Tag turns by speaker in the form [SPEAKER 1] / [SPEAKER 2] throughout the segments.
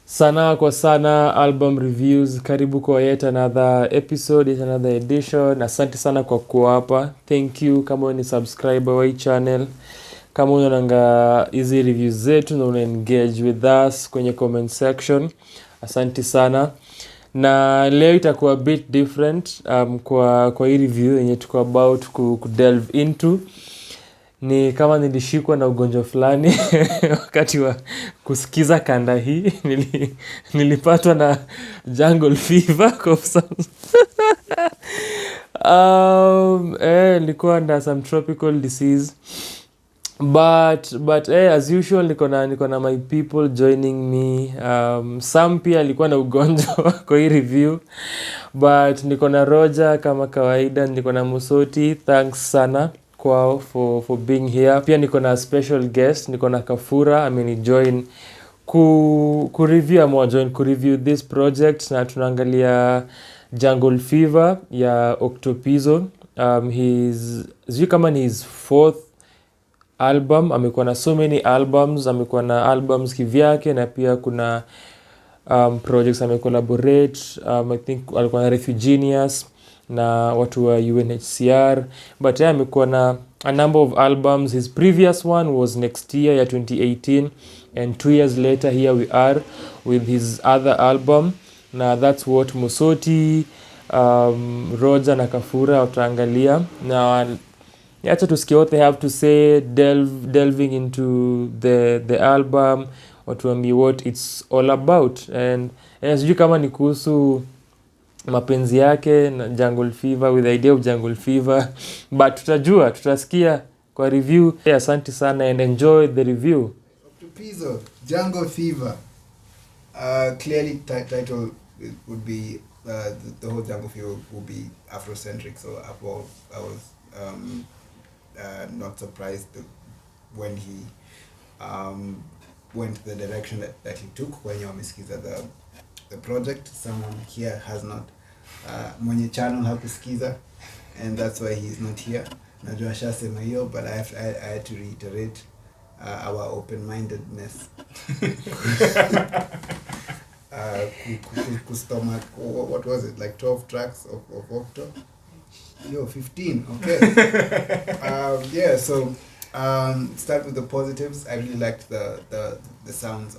[SPEAKER 1] Sana kwa sana album reviews, karibu kwa yet another episode, yet another edition. Asante sana kwa kuwa hapa. Thank you kama ni subscriber wa hii channel. Kama unaonanga hizi reviews zetu na una engage with us kwenye comment section. Asante sana. Na leo itakuwa a bit different kwa hii review yenye tuko about kudelve into. Ni kama nilishikwa na ugonjwa fulani wakati wa kusikiza kanda hii nilipatwa na jungle fever nilikuwa na some tropical disease but as usual niko na my people joining me. Some pia alikuwa na ugonjwa kwa hii review, but niko na Roger kama kawaida, niko na Musoti. Thanks sana kwao for being here. Pia niko na special guest, niko na Kafura amenijoin ku-review this project, na tunaangalia Jungle Fever ya Octopizzo. Sijui kama ni his fourth album. Amekuwa na so many albums, amekuwa na albums kivyake, na pia kuna projects amecollaborate. I think alikuwa na Refugeenius na watu wa UNHCR, but yeah, amekuwa na a number of albums. His previous one was Next Year ya 2018, and 2 years later here we are with his other album. Na that's what Musoti, Roger na Kafura wataangalia. Na acha tusikie what they have to say, delving into the album, watuambie what it's all about. And sijui kama ni kuhusu mapenzi yake na Jungle Fever, with the idea of Jungle Fever, but tutasikia kwa review. Asante sana and enjoy the review.
[SPEAKER 2] Octopizzo, Jungle Fever. Clearly title would be the whole Jungle Fever would be Afrocentric, so I was not surprised when he went the direction that he took when you wamesikiza the project. Someone here has not mwenye channel hakusikiza, and that's why he's not here. Najua shasema hiyo, but I had to reiterate our open-mindedness. Stomach, what was it, like 12 tracks of Octo? 15, okay. Yeah, so start with the positives. I really liked the sounds.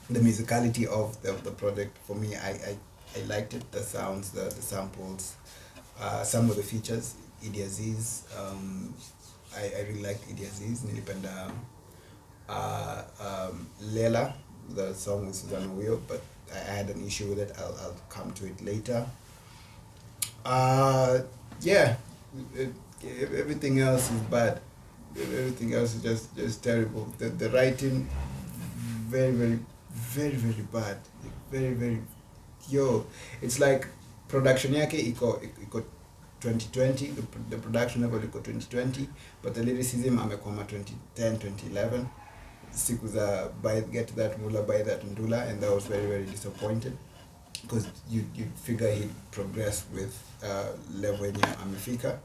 [SPEAKER 2] The musicality of the project. For me, I liked it. The sounds, the samples, some of the features. Idi Aziz, I really liked Idi Aziz. Nilipenda Lela, the song with Susanna Wheel, but I had an issue with it. I'll come to it later. Yeah, everything else is bad. Everything else is just terrible. The writing, very bad. Very, it's like production yake iko 2020. The production level iko 2020, but the lyricism amekwama 2010, 2011. Siku za get that mula, buy that ndula, and that was very disappointed, because you figure he'd progress with level yenye amefika.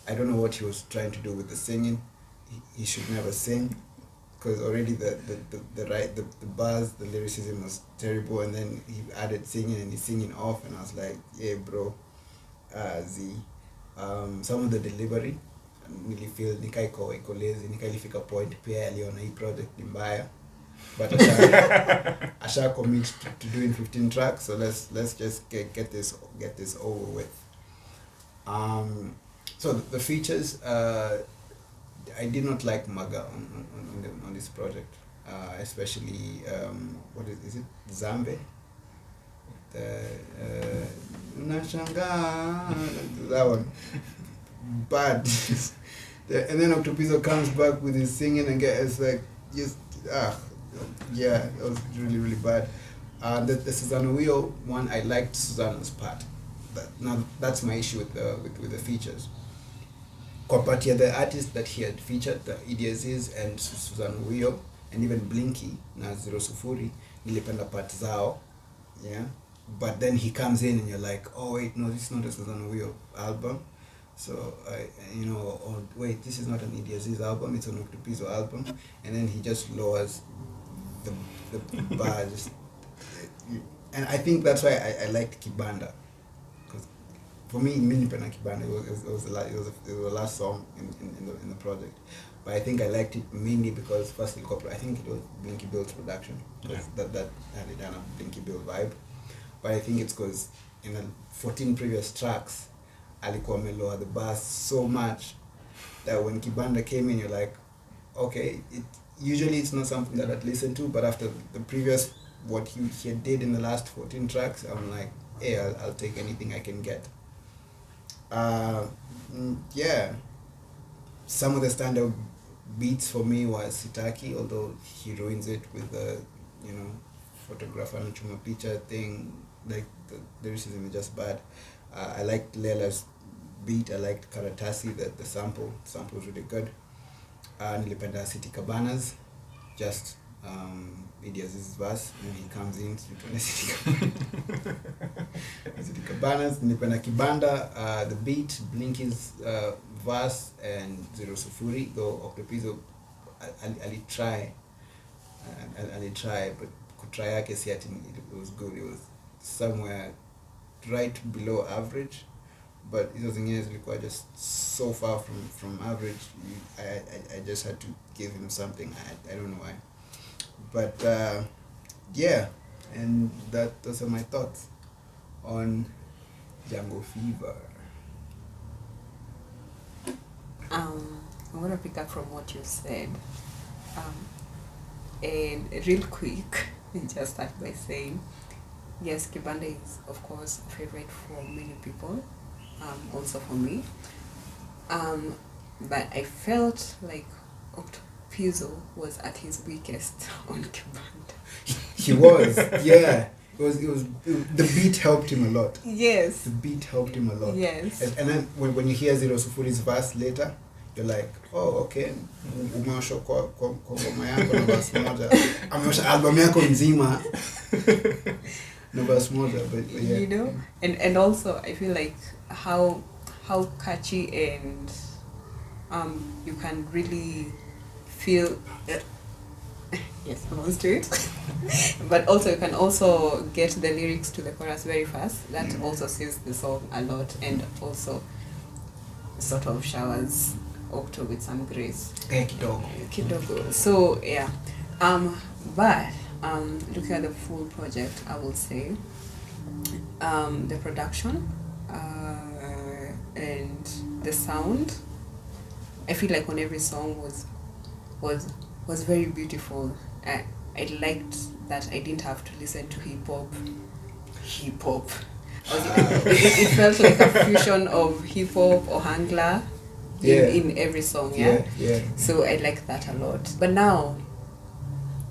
[SPEAKER 2] I don't know what he was trying to do with the singing. He should never sing, because already the bars, the lyricism was terrible, and then he added singing, and he's singing off, and I was like, yeah bro, some of the delivery nilifeel iko lazy, ilifika point pia aliona hii project ni mbaya, but asha commit to doing 15 tracks, so let's just get this over with. So the features, I did not like Maga on this project, especially what is it, Zambe, Nashanga, that one, bad. And then Octopizzo comes back with his singing, and it's like yeah, it was really bad. The Susanna Wheel one, I liked Susanna's part. Now that's my issue with the features. Kwa part ya the artists that he had featured, the Idi Aziz and Susanna Wheel, and even Blinky na Zero Sufuri, nilipenda part zao, yeah. But then he comes in and you're like, oh wait, no, this is not a Susanna Wheel album. So, wait, this is not an Idi Aziz album, it's an Octopizzo album. And then he just lowers the bar just, and I think that's why I liked Kibanda, because for me, Minipena Kibanda, it was the last song in the project. But I think I liked it mainly because first I think it was Blinky Bill's production, because that had done a Blinky Bill vibe. But I think it's because in the 14 previous tracks, alikuwa amelower the bass so much that when Kibanda came in, you're like, okay, usually it's not something that I'd listen to, but after the previous, what he did in the last 14 tracks, I'm like, hey, I'll take anything I can get. Yeah. Some of the standout beats for me was Sitaki, although he ruins it with the, photographer and chuma picture thing. Like, the lyricism is just bad. I liked Lela's beat. I liked Karatasi, the sample. The sample was really good. Nilipenda City Cabanas, just Idiaz's verse, and he comes in to City Cabanas. Nilipenda Kibanda, the beat, Blinky's verse, and Zero Sufuri, though Octopizzo, I'll try, but kutry yake si ati it was good. It was somewhere right below average, but hizo zingine zilikuwa just so far from average. I just had to give him something. I don't know why, but yeah, and those are my thoughts on Jungle Fever.
[SPEAKER 3] I'm gonna pick up from what you said, and real quick, just start by saying, yes, Kibanda is of course a favorite for many people, also for me, but I felt like Octopizzo was at his weakest on Kibanda.
[SPEAKER 2] He was, yeah. It was the beat helped him a lot.
[SPEAKER 3] Yes.
[SPEAKER 2] The beat helped him a lot.
[SPEAKER 3] Yes.
[SPEAKER 2] And then when you hear Zero Sufuri's verse later, you're like, oh, okay. Umeosha kwa ngoma yako na verse moja. Ameosha album yako nzima na verse moja, but yeah.
[SPEAKER 3] And also I feel like how catchy and you can really feel yes, almost do it. But also you can also get the lyrics to the chorus very fast. That also says the song a lot, and also sort of showers Octo with some grace. Kidogo. So yeah. But looking at the full project, I will say the production and the sound, I feel like on every song was very beautiful. I liked that I didn't have to listen to hip hop. It felt like a fusion of hip hop or hangla in every song. Yeah. So I liked that a lot. But now,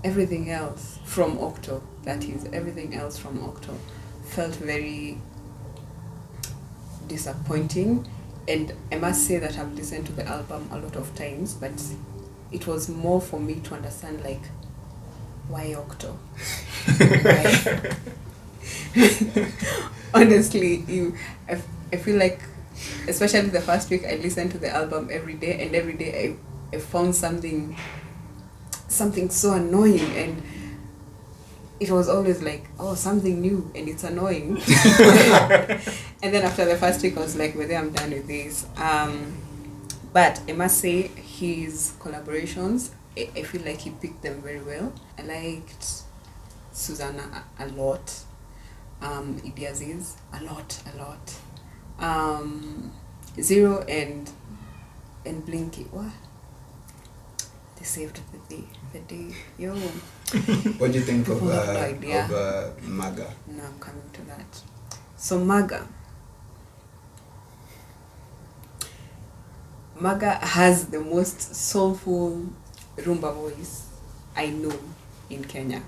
[SPEAKER 3] everything else from Octo, felt very disappointing. And I must say that I've listened to the album a lot of times, but it was more for me to understand, like, why Octo? Why? Honestly, I feel like, especially the first week, I listened to the album every day, and every day I found something so annoying, and it was always like, oh, something new, and it's annoying. And then after the first week, I was like, well, I'm done with this. But I must say, his collaborations, I feel like he picked them very well. I liked Susanna a lot. Idiaziz a lot. Zero and Blinky. What? They saved the day. Yo.
[SPEAKER 2] What do you think of Maga?
[SPEAKER 3] No, I'm coming to that. So Maga has the most soulful rumba voice I know in Kenya.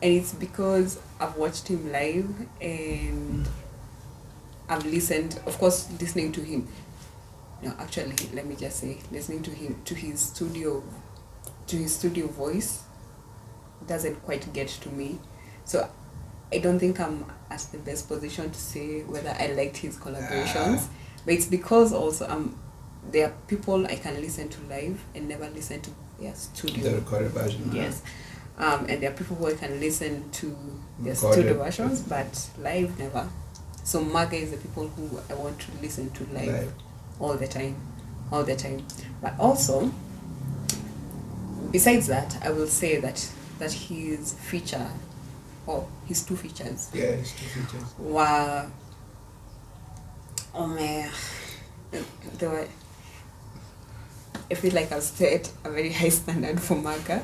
[SPEAKER 3] And it's because I've watched him live and I've listened, of course, listening to him. No, actually, let me just say, listening to him, to his studio voice doesn't quite get to me. So I don't think I'm at the best position to say whether I liked his collaborations. But it's because also there are people I can listen to live and never listen to studio.
[SPEAKER 2] The recorded version.
[SPEAKER 3] Yes. And there are people who can listen to their
[SPEAKER 2] Recorded.
[SPEAKER 3] studio versions, but live never. So Maga is the people who I want to listen to live. all the time. But also, besides that, I will say that his feature, or his two features,
[SPEAKER 2] Yeah, his two features.
[SPEAKER 3] were, oh man, they were, I feel like I've set a very high standard for Maga.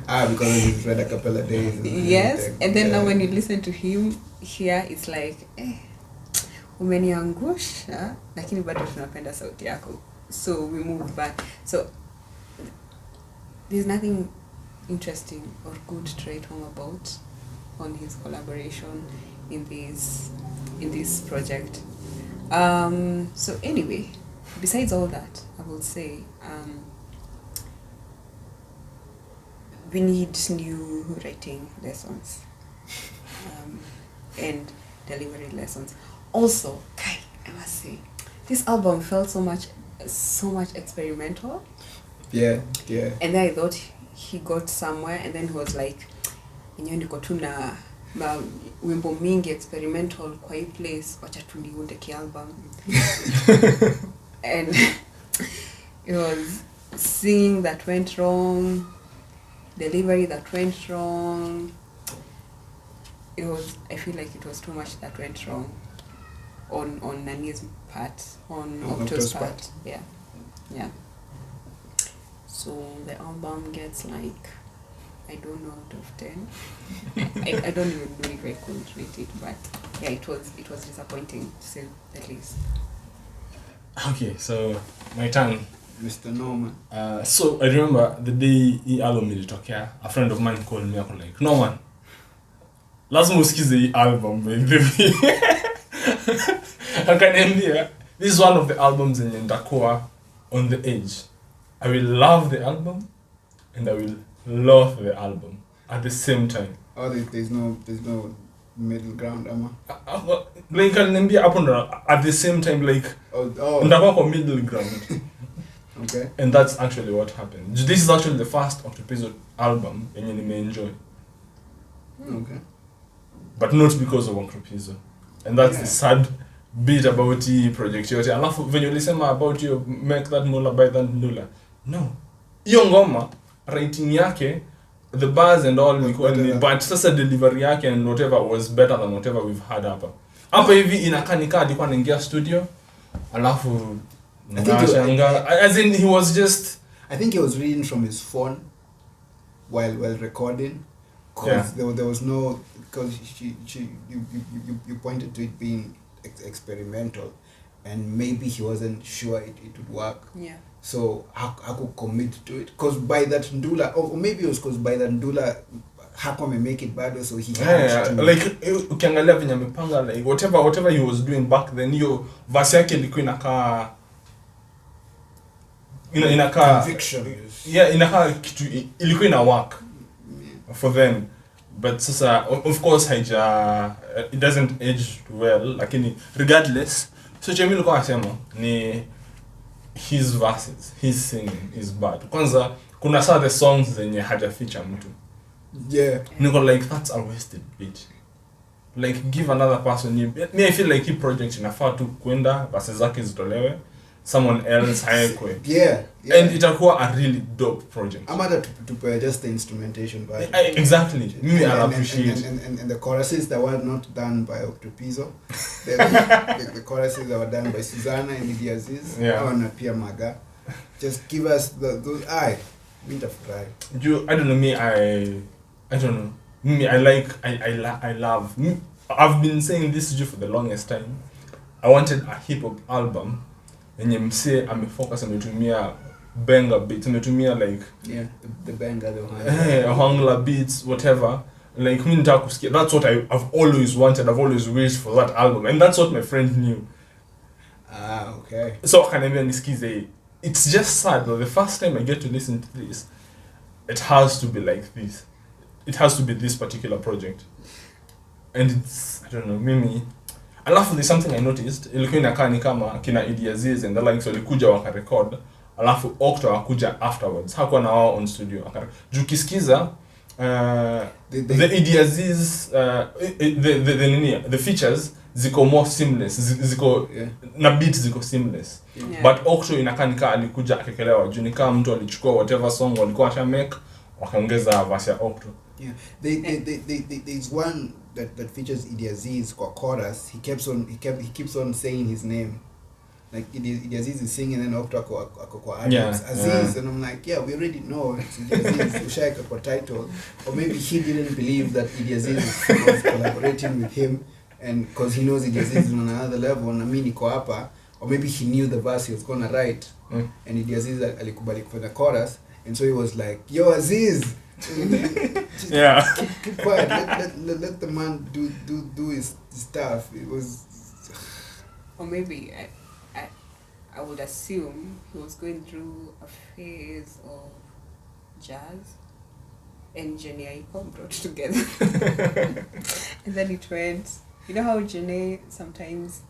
[SPEAKER 2] Because he's read a couple of days.
[SPEAKER 3] Yes, and then now when you listen to him here, it's like, umeniangusha, lakini bado tunapenda sauti yako. So we moved back. So there's nothing interesting or good to write home about on his collaboration in this project. So anyway, besides all that, I will say we need new writing lessons and delivery lessons. Also, Kai, I must say, this album felt so much experimental.
[SPEAKER 2] Yeah.
[SPEAKER 3] And then I thought he got somewhere, and then he was like, Niko tuna wimbo mingi experimental kwa hii place, wacha tuliunde ki-album. And it was singing that went wrong, delivery that went wrong. I feel like it was too much that went wrong on Nani's part, on Octo's part. Yeah. So the album gets like, I don't know, out of 10. I don't even know if I could rate it, but yeah, it was disappointing to say the least.
[SPEAKER 4] Okay, so my turn.
[SPEAKER 2] Mr. Norman.
[SPEAKER 4] So I remember the day hii album ilitokea, a friend of mine called me, ako like, Norman, lazima usikize hii album, baby. Akaniambia, this is one of the albums zenye nitakuwa on the edge. I will love the album and I will love the album at the same time.
[SPEAKER 2] Oh, there's no middle ground, ama?
[SPEAKER 4] Like aliniambia hapo ndo at the same time, like nitakuwa kwa middle ground.
[SPEAKER 2] Okay.
[SPEAKER 4] And that's actually what happened. This is actually the first Octopizzo album yenye nimeenjoy.
[SPEAKER 2] Okay.
[SPEAKER 4] But not because of Octopizzo. And that's the sad bit about the project yote. Alafu venye ulisema about you make that mula buy that mula. No. Hiyo ngoma writing yake, the bars and all but sasa delivery yake and whatever was better than whatever we've had hapa. Hapa hivi inakaa nikaa alikuwa anaingia studio. Alafu as in he was just,
[SPEAKER 2] I think he was reading from his phone while recording, because there was no, because you pointed to it being experimental, and maybe he wasn't sure it would work.
[SPEAKER 3] Yeah.
[SPEAKER 2] So I could commit to it, because by that ndula, or maybe it was because by that ndula hapo make it bad, so he had to,
[SPEAKER 4] like ukiangalia venye amepanga, like whatever he was doing back then, hiyo verse yake ilikuwa inakaa
[SPEAKER 2] conviction.
[SPEAKER 4] Yeah, inakaa kitu ilikuwa ina work for them, but sasa of course it doesn't age well, lakini regardless, so chemi nilikuwa nasema ni his verses, his singing is bad. Kwanza kuna saa the songs zenye hajaficha mtu.
[SPEAKER 2] Yeah.
[SPEAKER 4] Niko like, that's a wasted bit. Like give another person. Me I feel like hii project inafaa tu kwenda verses zake zitolewe, someone else haekwe.
[SPEAKER 2] Yeah.
[SPEAKER 4] And itakuwa a really dope project.
[SPEAKER 2] I'm at to just the instrumentation version.
[SPEAKER 4] Exactly. Me I appreciate.
[SPEAKER 2] And the choruses that were not done by Octopizzo. the choruses that were done by Susanna and Idiaziz. And Pia Maga. Just give us those Winterfry.
[SPEAKER 4] I don't know, me I don't know. Me I love. I've been saying this for the longest time. I wanted a hip hop album yenye msee amefocus ametumia banger beats, ametumia like
[SPEAKER 2] the banger, the
[SPEAKER 4] hangla beats, whatever. Like mimi nataka kusikia. That's what I've always wanted. I've always wished for that album, and that's what my friend knew.
[SPEAKER 2] Okay.
[SPEAKER 4] So akaniambia nisikize. It's just sad though. The first time I get to listen to this, it has to be like this. It has to be this particular project. And it's, I don't know, mimi. Alafu there's something I noticed. Ilikuwa inakaa ni kama kina Idiaziz and the likes walikuja waka record alafu Octo akuja afterwards. Hakuwa na wao on studio. Juu kisikiza the ideas the features ziko more seamless, ziko na beats ziko seamless.
[SPEAKER 3] Yeah.
[SPEAKER 4] But Octo inakaa nika alikuja akekelewa juu nikaa mtu alichukua whatever song walikuwa washa make wakaongeza verse ya Octo.
[SPEAKER 2] Yeah, there's one that features Idi Aziz kwa chorus. He keeps on saying his name. Like Idi Aziz is singing and then Octo kwa Aziz, and I'm like, yeah, we already know it's Idi Aziz. Ushaika kwa title, or maybe he didn't believe that Idi Aziz was collaborating with him, and because he knows Idi Aziz is on another level, na mimi niko hapa, or maybe he knew the verse he was gonna write, and Idi Aziz alikubali kufanya chorus, and so he was like, yo Aziz. Keep quiet. Let the man do his stuff. It was,
[SPEAKER 3] or maybe I would assume he was going through a phase of jazz and Yako brought together, and then it went. You know how Janae sometimes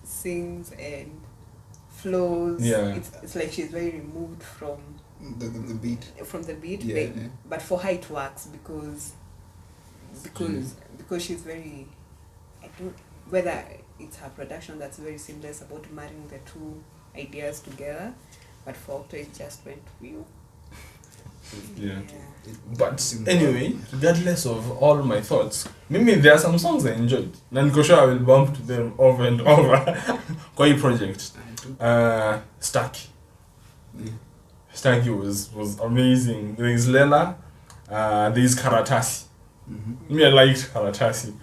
[SPEAKER 3] sings and flows.
[SPEAKER 4] Yeah.
[SPEAKER 3] It's like she's very removed from
[SPEAKER 2] the beat.
[SPEAKER 3] From the beat,
[SPEAKER 2] Yeah.
[SPEAKER 3] but for her it works because she's very, I don't, whether it's her production that's very seamless about marrying the two ideas together, but for Octo it just went real.
[SPEAKER 4] Yeah. But anyway, regardless of all my thoughts, maybe there are some songs I enjoyed. And Niko sure I will bump to them over and over. Kwa hii project. Stucky.
[SPEAKER 2] Yeah.
[SPEAKER 4] Stucky was amazing. There is Lela, there is Karatasi. Me, I liked Karatasi.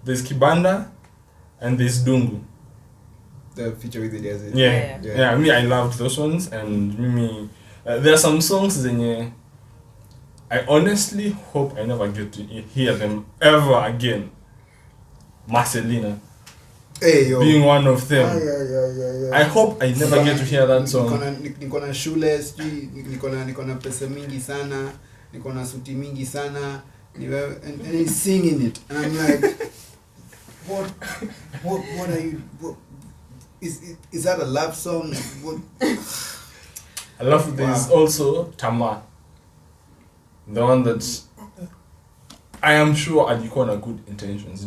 [SPEAKER 4] There's Kibanda, and there's Dungu.
[SPEAKER 2] The feature with Idi Aziz.
[SPEAKER 4] Yeah, me, I loved those ones, and me, there are some songs that I honestly hope I never get to hear them ever again. Marcelina.
[SPEAKER 2] Hey, yo.
[SPEAKER 4] Being one of them.
[SPEAKER 2] Yeah.
[SPEAKER 4] I hope I never get to hear that song.
[SPEAKER 2] Niko na shule, niko na pesa mingi sana, niko na suti mingi sana, and he's singing it, and I'm like, what are you? Is that a love song? What?
[SPEAKER 4] I love there's also Tama. The one that I am sure alikuwa na good intentions.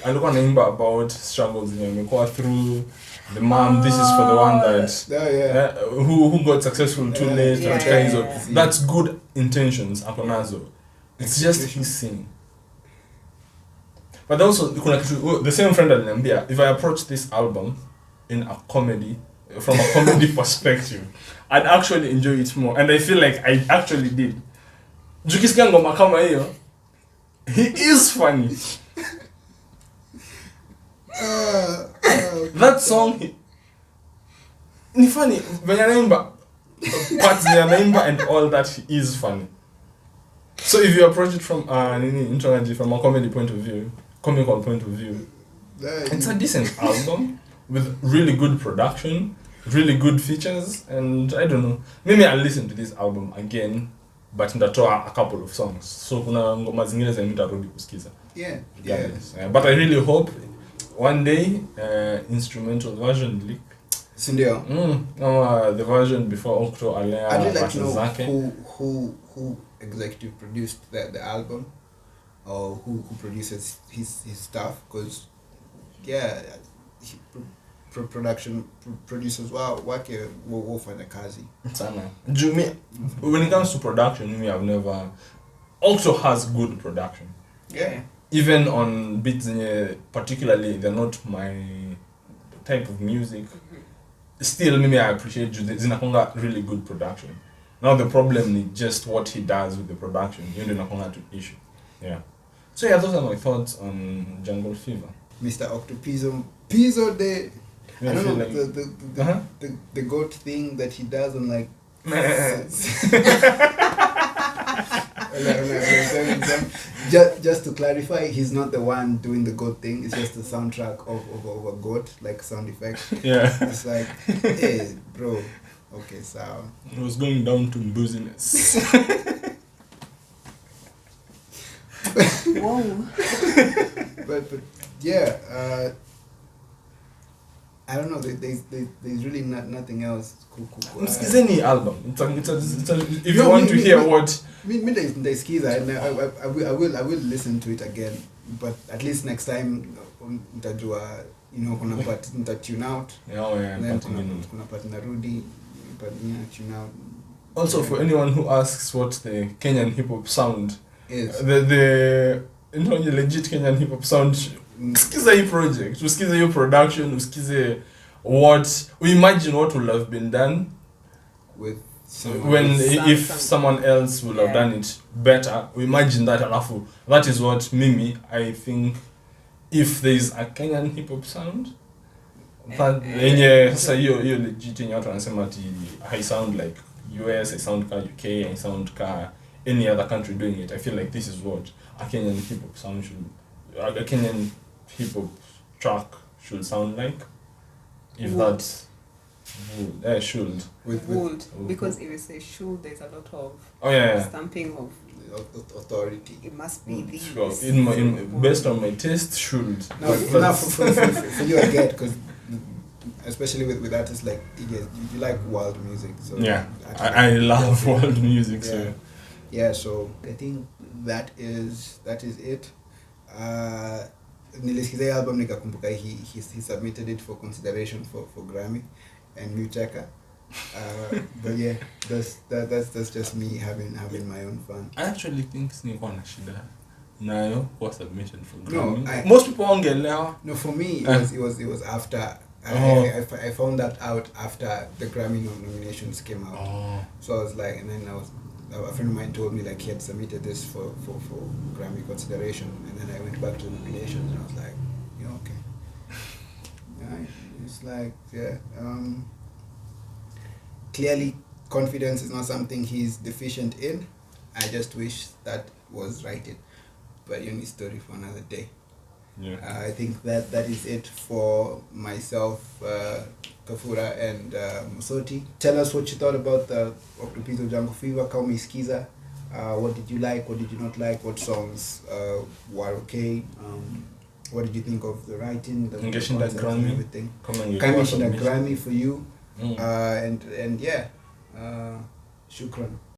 [SPEAKER 4] Alikuwa naimba about struggles amekuwa through the mom. This is for the one that who got successful too late. That's good intentions. Akonazo. It's just his singing. But also the same friend aliniambia, if I approach this album in a comedy, from a comedy perspective, I'd actually enjoy it more, and I feel like I actually did. Jukisikia ngoma kama hiyo, he is funny. That song, ni funny. When anaimba, parts anaimba and all that, he is funny. So if you approach it from from a comedy point of view, comical point of view, it's a decent album with really good production, really good features, and I don't know. Maybe I'll listen to this album again, but ndatoa a couple of songs. So kuna ngoma zingine za nitarudi kusikiza.
[SPEAKER 2] Yeah.
[SPEAKER 4] But I really hope one day instrumental version leak.
[SPEAKER 2] Sindio.
[SPEAKER 4] The version before Octo alea.
[SPEAKER 2] I'd like to know who executive produced the album, or who produces his stuff, because producers wake wofanya kazi
[SPEAKER 4] sana. When it comes to production, I've never. Octo has good production.
[SPEAKER 2] Yeah.
[SPEAKER 4] Even on beats, particularly they're not my type of music. Still, maybe I appreciate zinakonga really good production. Now the problem is just what he does with the production. Nakonga to issue. Yeah. So yeah, those are my thoughts on Jungle Fever.
[SPEAKER 2] Mr. Octopizzo. Pizzo de. I don't know,
[SPEAKER 4] like,
[SPEAKER 2] the goat thing that he does on like just to clarify, he's not the one doing the goat thing. It's just the soundtrack of a goat, like sound effect.
[SPEAKER 4] Yeah.
[SPEAKER 2] It's like, hey, bro. Okay, so
[SPEAKER 4] it was going down to booziness.
[SPEAKER 3] Whoa.
[SPEAKER 2] but yeah. I don't know. There's really nothing else.
[SPEAKER 4] Msikizeni album. If you want to hear what.
[SPEAKER 2] Me ndaisikiza, and I will listen to it again. But at least next time, nitajua, kuna part nita tune out.
[SPEAKER 4] Yeah.
[SPEAKER 2] Then kuna part narudi, but tune out.
[SPEAKER 4] Also, for anyone who asks what the Kenyan hip hop sound
[SPEAKER 2] is,
[SPEAKER 4] the legit Kenyan hip hop sound. Usikize hii project, usikize hii production, usikize we imagine what would have been done
[SPEAKER 2] with
[SPEAKER 4] someone else would have done it better. We imagine that, alafu that is what I think, if there is a Kenyan hip hop sound that sasa hiyo legit yenye watu wanasema ati I sound like US, I sound ka UK, I sound ka any other country doing it. I feel like this is what a Kenyan hip hop sound should, a Kenyan hip hop track should sound like. If that should.
[SPEAKER 3] Would. Because if you say should, there's a lot of stamping of
[SPEAKER 2] authority.
[SPEAKER 3] It must be these.
[SPEAKER 4] Sure. Based on my taste, should.
[SPEAKER 2] No, for you I get, because especially with artists like you like world music. So
[SPEAKER 4] yeah, I love world music.
[SPEAKER 2] So I think that is it. Nilisikiza album nikakumbuka he submitted it for consideration for Grammy and Muteka. But yeah, that's just me having my own fun.
[SPEAKER 4] I actually think Niko na shida nayo was submission for Grammy.
[SPEAKER 2] No,
[SPEAKER 4] most people ongelea.
[SPEAKER 2] No, for me it was after. I found that out after the Grammy nominations came out.
[SPEAKER 4] Oh.
[SPEAKER 2] So I was like, and then a friend of mine told me like he had submitted this for Grammy consideration, and then I went back to the nominations and I was like, okay. Yeah, it's like, clearly confidence is not something he's deficient in. I just wish that was righted, but story for another day.
[SPEAKER 4] Yeah.
[SPEAKER 2] I think that is it for myself, Kafura and Musoti. Tell us what you thought about the Octopizzo Jungle Fever, Kama Umesikiza. What did you like, what did you not like, what songs were okay, what did you think of the writing, the concepts and everything. Kama Grammy for you, and yeah, shukran.